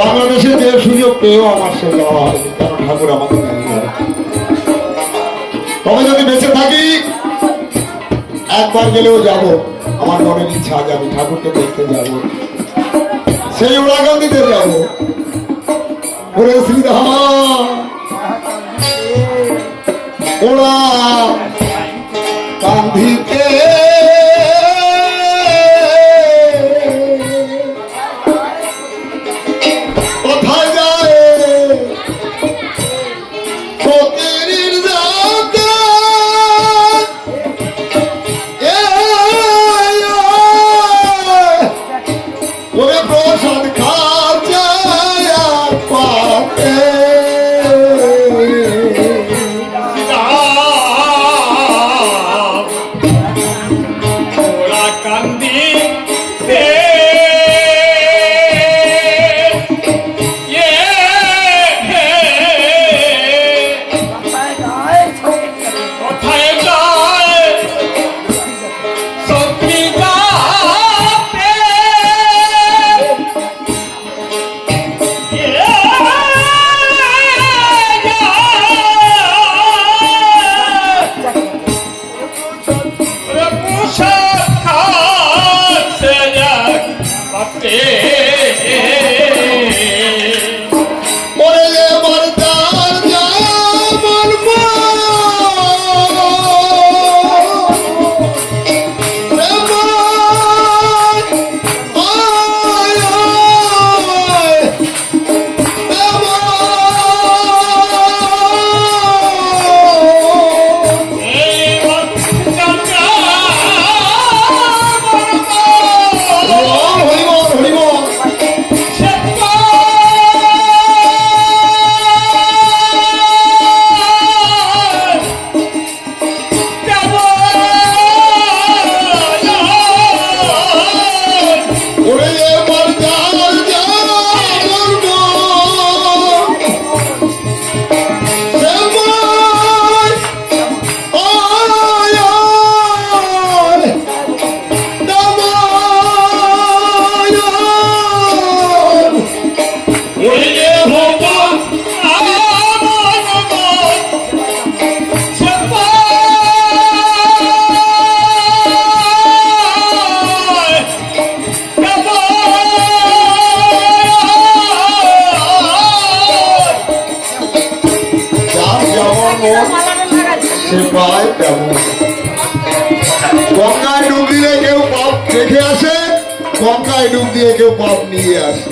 বাংলাদেশে যে সুযোগ পেয়েও আমার সে যাওয়া হয়নি, কারণ ঠাকুর আমাকে নিয়ে। তবে যদি বেঁচে থাকি একবার গেলেও যাব, আমার মনের ইচ্ছা আজ আমি ঠাকুরকে দেখতে যাব, সেই ওড়াগান্ধিতে যাব। ওরে শ্রীধাম ওড়া গান্ধীকে কোথায় যায় ফকিরের জাতে ওরে প্রসাদ খাওয়া আর পাতে গঙ্গায় ডুব দিলে কেউ পাপ রেখে আসে, গঙ্গায় ডুব দিয়ে কেউ পাপ নিয়ে আসে।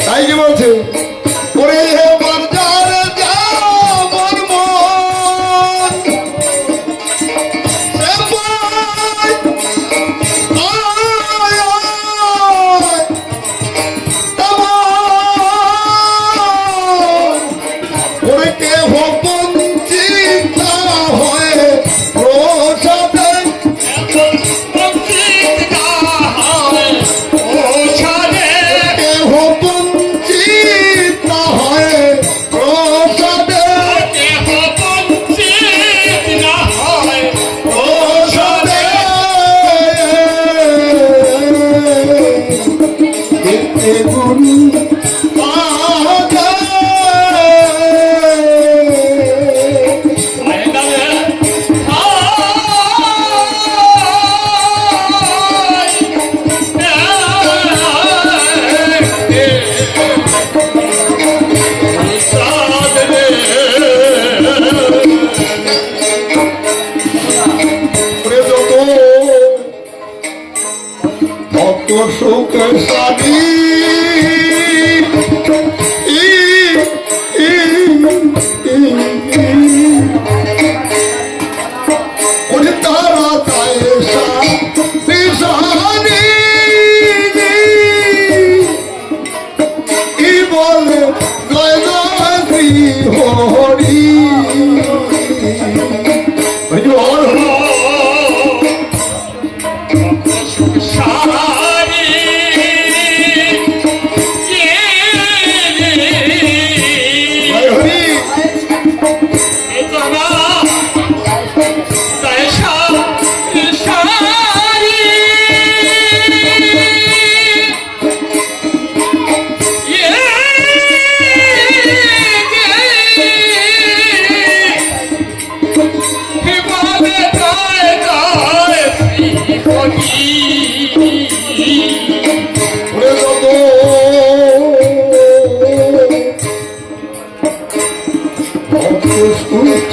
তাই কি বলছে ওরে শোকের সাথী তারা তাই বলে জয় জয় শ্রী হরি Yeah!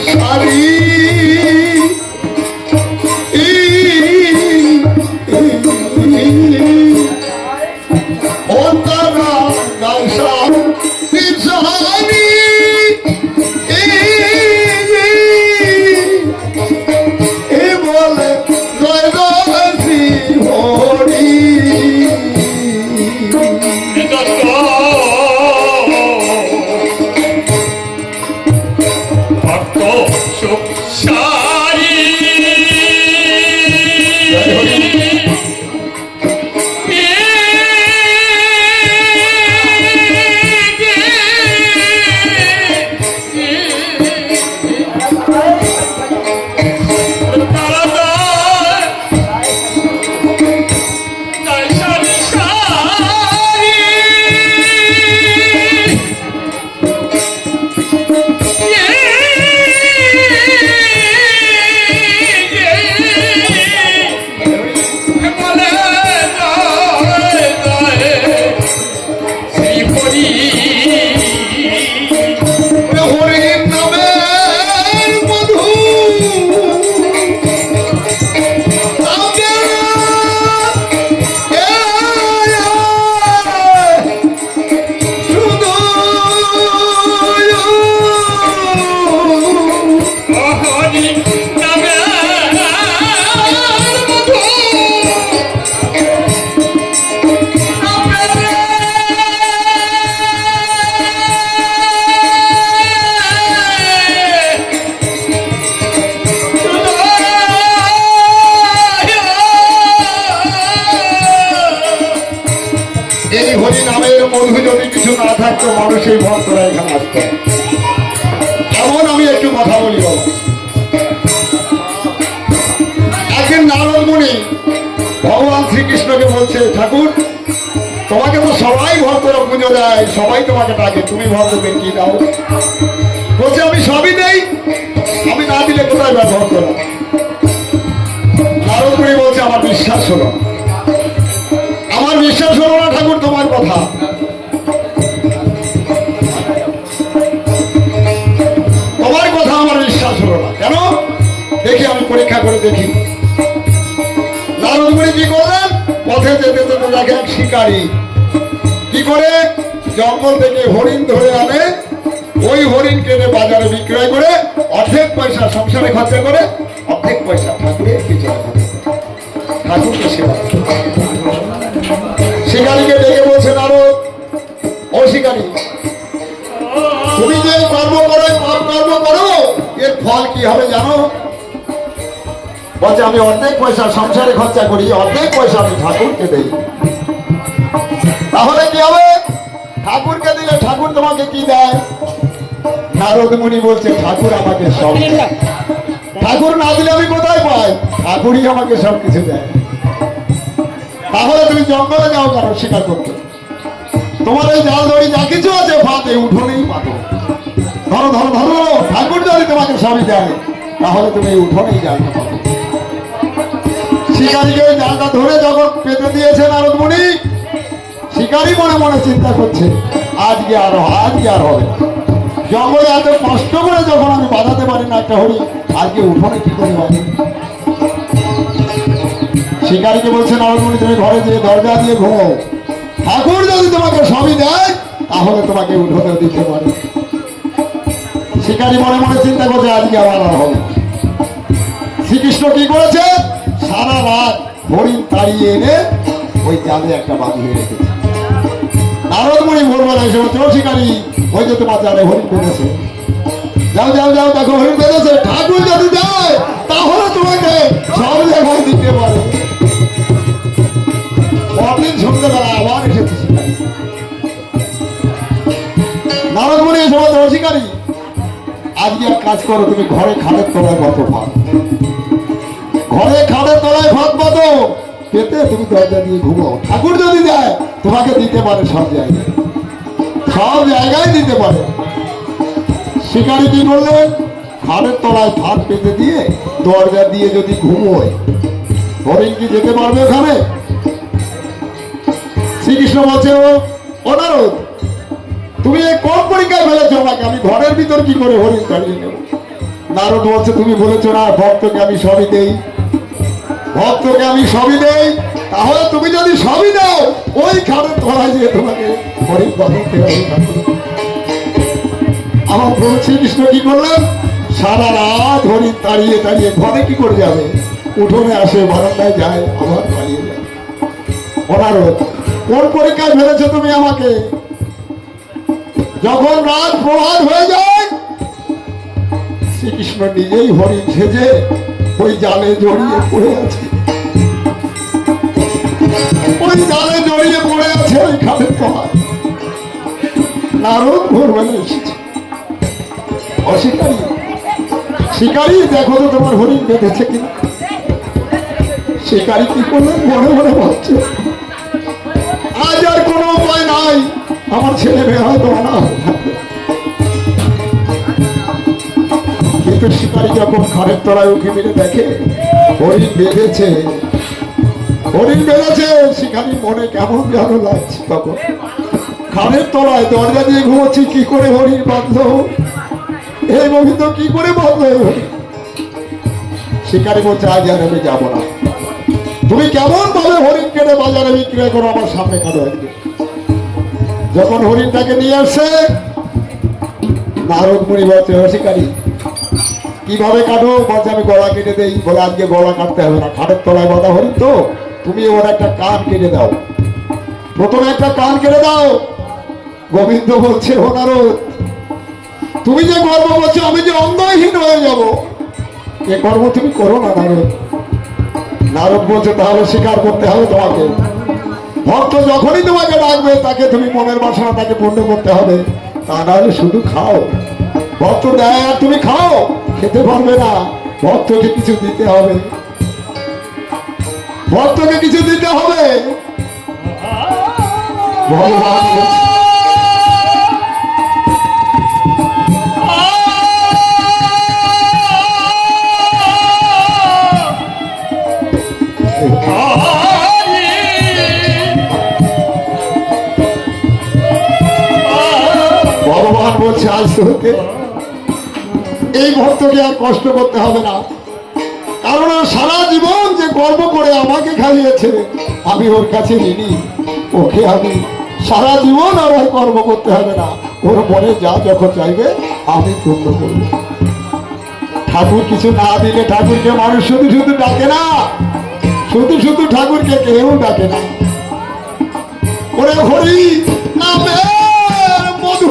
শাড়ি ও তারা গাইসা পিছানি এ বলে জয় জয় শ্রী হরি ভক্ত সুখ সারি এই হরি নামের মধু যদি কিছু না থাকতো মানুষের ভক্তরা এখানে আসতো। এমন আমি একটু কথা বলি বাবা। একদিন নারদ মুনি ভগবান শ্রীকৃষ্ণকে বলছে, ঠাকুর তোমাকে তো সবাই ভক্তরা পুজো দেয়, সবাই তোমাকে ডাকে, তুমি ভক্তদের কি দাও? বলছে আমি সবই দেই, আমি না দিলে কোথায় বা ভক্তরা? নারদ মুনি বলছে আমার বিশ্বাস হলো, আমার বিশ্বাস হলো না ঠাকুর তোমার কথা। তোমার কথা আমার বিশ্বাস হলো না কেন? দেখি আমি পরীক্ষা করে দেখি। নারদ মুনি কি করলেন? পথে যেতে যেতে দেখে এক শিকারী কি করে জঙ্গল থেকে হরিণ ধরে আনে, ওই হরিণ কেটে বাজারে বিক্রয় করে অর্ধেক পয়সা সংসারে খরচা করে, অর্ধেক পয়সা ঠাকুরের পিছনে ঠাকুরকে সেবা। শিকারীকে ডেকে বলছে, নারদ ও শিকারী, তুমি যে কর্ম করো, পাপ কর্ম করো, এর ফল কি হবে জানো? বলছে আমি অর্ধেক পয়সা সংসারে খরচা করি, অর্ধেক পয়সা আমি ঠাকুরকে দেই। তাহলে কি হবে? ঠাকুরকে দিলে ঠাকুর তোমাকে কি দেয়? নারদ মুনি বলছে, ঠাকুর আমাকে সব দেয়। ঠাকুর না দিলে আমি কোথায় পাই? ঠাকুরই আমাকে সব কিছু দেয়। তাহলে তুমি জঙ্গলে যাও কেন শিকার করতে? তোমার এই জাল দড়ি যা কিছু আছে ফাঁদে উঠোনেই পাতো, ধরো ধরো ধরো। ঠাকুর যদি তোমাকে সবই দেয় তাহলে তুমি এই উঠোনেই জালটা পাবো। শিকারীকে ওই জালটা ধরে যখন পেতে দিয়েছে নারদ মুনি, শিকারী মনে মনে চিন্তা করছে, আজকে আর হবে না। জঙ্গলে এত কষ্ট করে যখন আমি বাঁধাতে পারি না একটা হরি, আজকে উঠোনে কি করে বাঁধে? শিকারীকে বলছে, নারদ মুনি তুমি ঘরে যেয়ে দরজা দিয়ে ঘুমো, ঠাকুর যদি তোমাকে সবই দেয় তাহলে তোমাকে উঠোতে দিতে পারে। শিকারী মনে মনে চিন্তা করছে, আজকে আবার আর হবে না। শ্রীকৃষ্ণ কি করেছে? সারা রাত হরিণ তাড়িয়ে এনে ওই জালে একটা বাঁধিয়ে রেখেছে। নারদ মুনি ভোরবেলা এসে বলছে, ও শিকারী, ওই যে তোমার জালে হরিণ বেঁধেছে, যাও যাও যাও, দেখো হরিণ বেঁধেছে, ঠাকুর যদি দেয় তাহলে তোমাকে সব জায়গায় দিতে পারে। পরদিন সন্ধ্যেবেলা আবার এসেছে শিকারী। নারদ মুনি এসে বলছে, ও শিকারী, আজকে এক কাজ করো, তুমি ঘরে খাটের তলায় বাঁধো ভাত, ঘরে খাটের তলায় ভাত বাঁধো, পেতে তুমি দরজা দিয়ে ঘুমাও, ঠাকুর যদি দেয় তোমাকে দিতে পারে সব জায়গায়, সব জায়গায় দিতে পারে। শিকারী কি করলেন? খাটের তলায় ভাত পেতে দিয়ে দরজা দিয়ে যদি ঘুমোয়, হরিণ কি যেতে পারবে ওখানে? শ্রীকৃষ্ণ বলছে, ও নারদ, তুমি এই কোন পরীক্ষায় ফেলেছো আমাকে? আমি ঘরের ভিতর কি করে হরিণ চালিয়ে নেব? নারদ বলছে তুমি বলেছো না ভক্তকে আমি সবই দেই, ভক্তকে আমি সবই দেই। তাহলে তুমি যদি সবই দাও ওই খাটের তলায় যে তোমাকে হরিণ বাঁধাতে হবে। আমার প্রভু শ্রীকৃষ্ণ কি করলেন? সারা রাত হরিণ তাড়িয়ে তাড়িয়ে ঘরে কি করে যাবে? উঠোনে আসে, বারান্দায় যায়, আবার পালিয়ে যায়। অনারদ কোন পরীক্ষায় ফেলেছো তুমি আমাকে? যখন রাত প্রভাত হয়ে যায় শ্রীকৃষ্ণ নিজেই হরিণ সেজে ওই জালে জড়িয়ে পড়ে আছে, ওই জালে জড়িয়ে পড়ে আছে ওই খাটের তলায়। নারদ ভোরবেলা এসেছে। অশিকারী, শিকারী দেখো তো তোমার হরিণ বেঁধেছে কিনা। শিকারী কি করলেন? মনে মনে ভাবছে আজ আর কোনো উপায় নাই, আমার ছেলে মেয়ে হয়তো অনাথ থাকবে। কিন্তু শিকারী যখন খাড়ের তলায় উঠে মেরে দেখে হরিণ বেঁধেছে, হরিণ বেঁধেছে, শিকারীর মনে কেমন যেন লাগছে। তখন খাড়ের তলায় দরজা দিয়ে ঘুমোচ্ছি, কি করে হরিণ বাঁধলো? এই গোবিন্দ কি করে বাঁধলো? শিকারী বলছে আজ আর আমি যাবো না। তুমি কেমন ভাবে হরিণ কেটে বাজারে বিক্রয় করো, আমার সামনে কাটো একদিন। যখন হরিণটাকে নিয়ে আসছে নারদ মুনি বলছে শিকারী কিভাবে কাটো? বলছে আমি গলা কেটে দেই। বলে আজকে গলা কাটতে হবে না, খাটের তলায় বাঁধা হরিণ তো, তুমি ওর একটা কান কেটে দাও, প্রথমে একটা কান কেটে দাও। গোবিন্দ বলছে ও নারদ তুমি যে গর্ব করছো আমি যে অন্ধহীন হয়ে যাব, এ কর্ম তুমি করো না নারদ। নারদ বলছে তাহলে স্বীকার করতে হবে তোমাকে। ভক্ত যখনই তোমাকে ডাকবে তাকে তুমি মনের বাসনা তাকে পূর্ণ করতে হবে, তা নাহলে শুধু খাও। ভক্ত দেয় আর তুমি খাও, খেতে পারবে না। ভক্তকে কিছু দিতে হবে, ভক্তকে কিছু দিতে হবে। ভগবান বলছে ভগবান বলছে আজ থেকে এই ভক্তকে আর কষ্ট করতে হবে না, কারণ সারা জীবন যে গর্ব করে আমাকে খাইয়েছে আমি ওর কাছে ঋণী। ওকে আমি সারা জীবন আর গর্ব করতে হবে না, ওর মনে যা যখন চাইবে আমি পূর্ণ করব। ঠাকুর কিছু না দিলে ঠাকুরকে মানুষ শুধু শুধু ডাকে না, শুধু শুধু ঠাকুরকে কেউ ডাকে না। ওরে হরি নামে মধু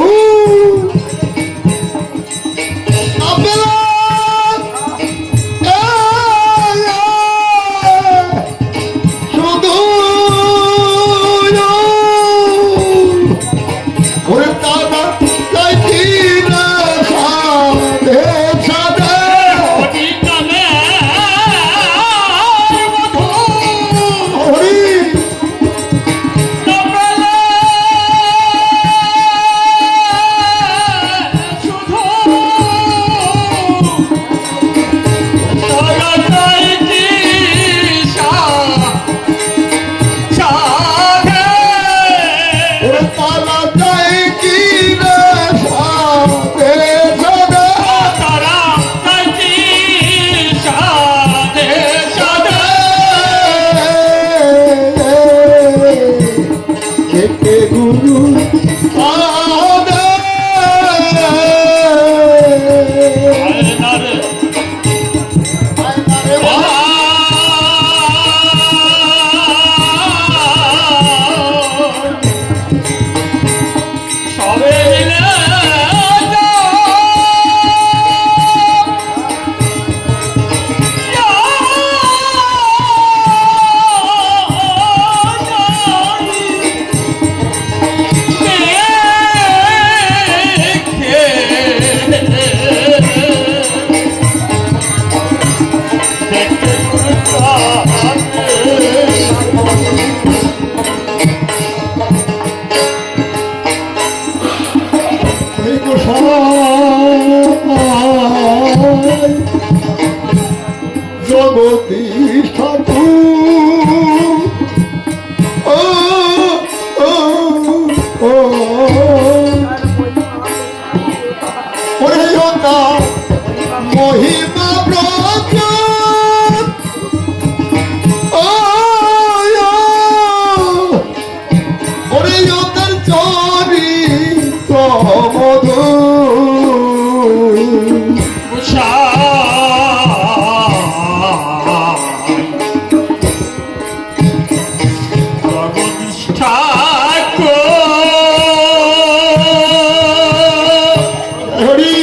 জগদীশ ঠাকুর ও ও ও মহিমা প্রচুর ওরে ওদের চরিত্র মধুর হরি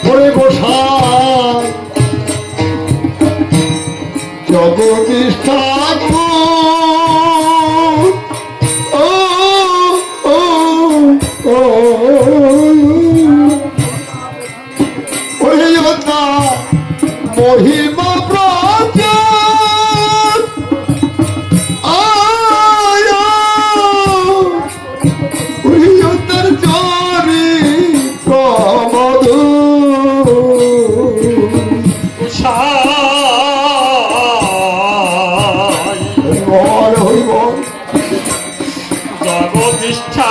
হরে গোসাই জগদীশ ঠাকুর ও ও ও ওরে যোদ্ধা মহিমা প্রচুর ওরে যোদ্ধার চরিত্র মধুর হরি বল জগদীষ্ঠা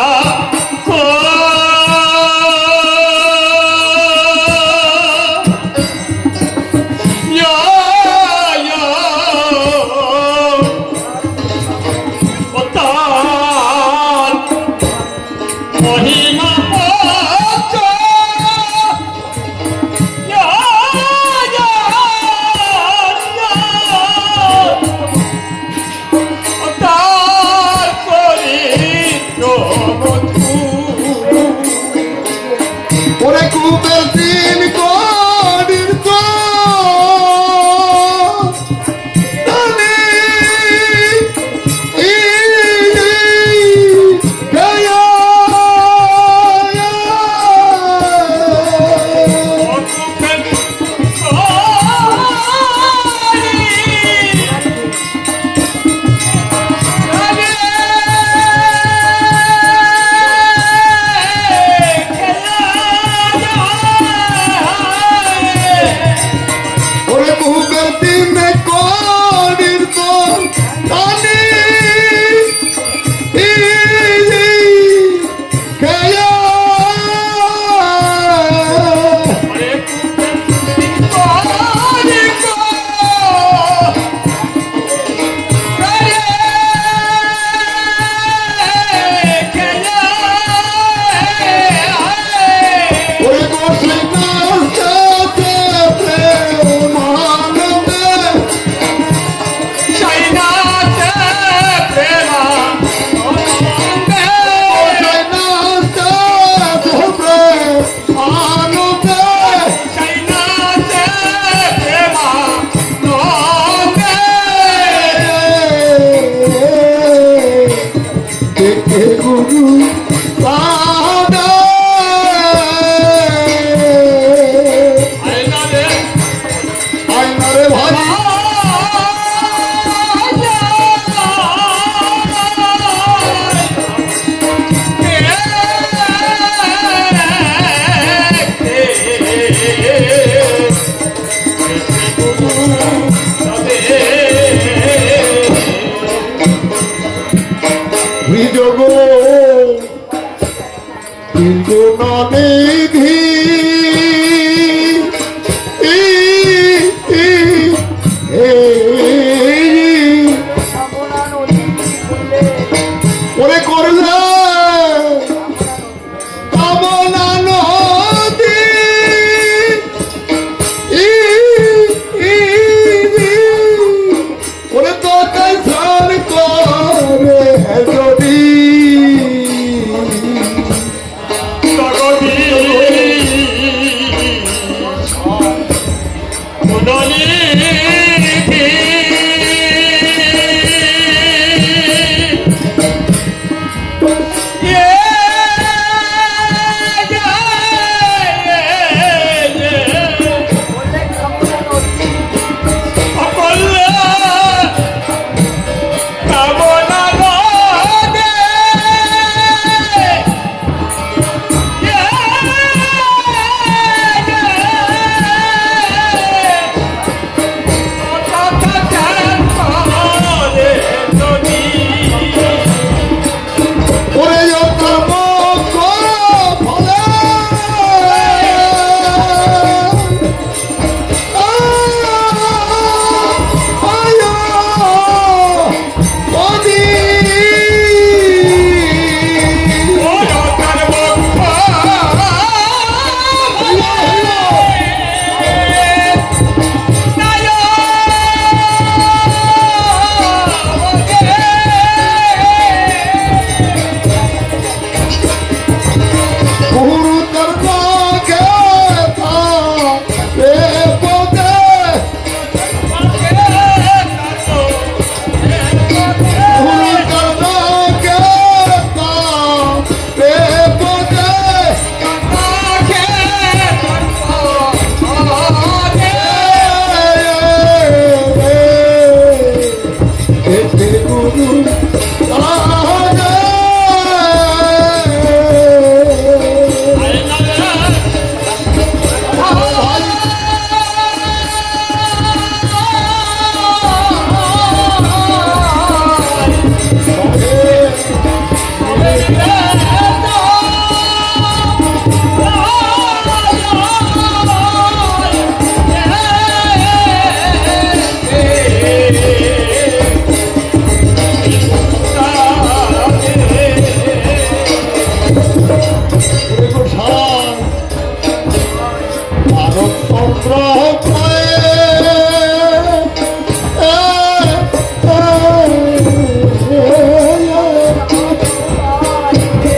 চন্দ্র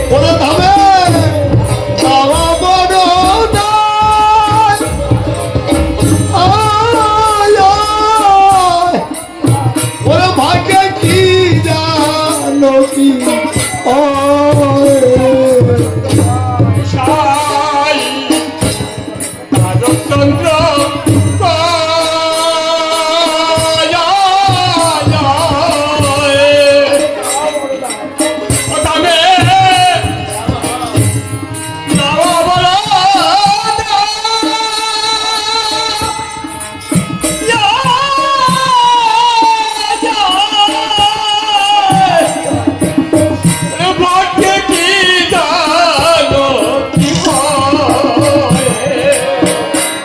ওরে ধামে যাওয়া বড় নয়। আয়, আয়, ওরে ভাগ্যে কি জানো কি সাই তারকচন্দ্র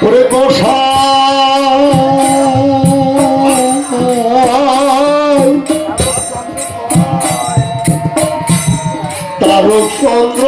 ওরে গোসাই তারক চন্দ্র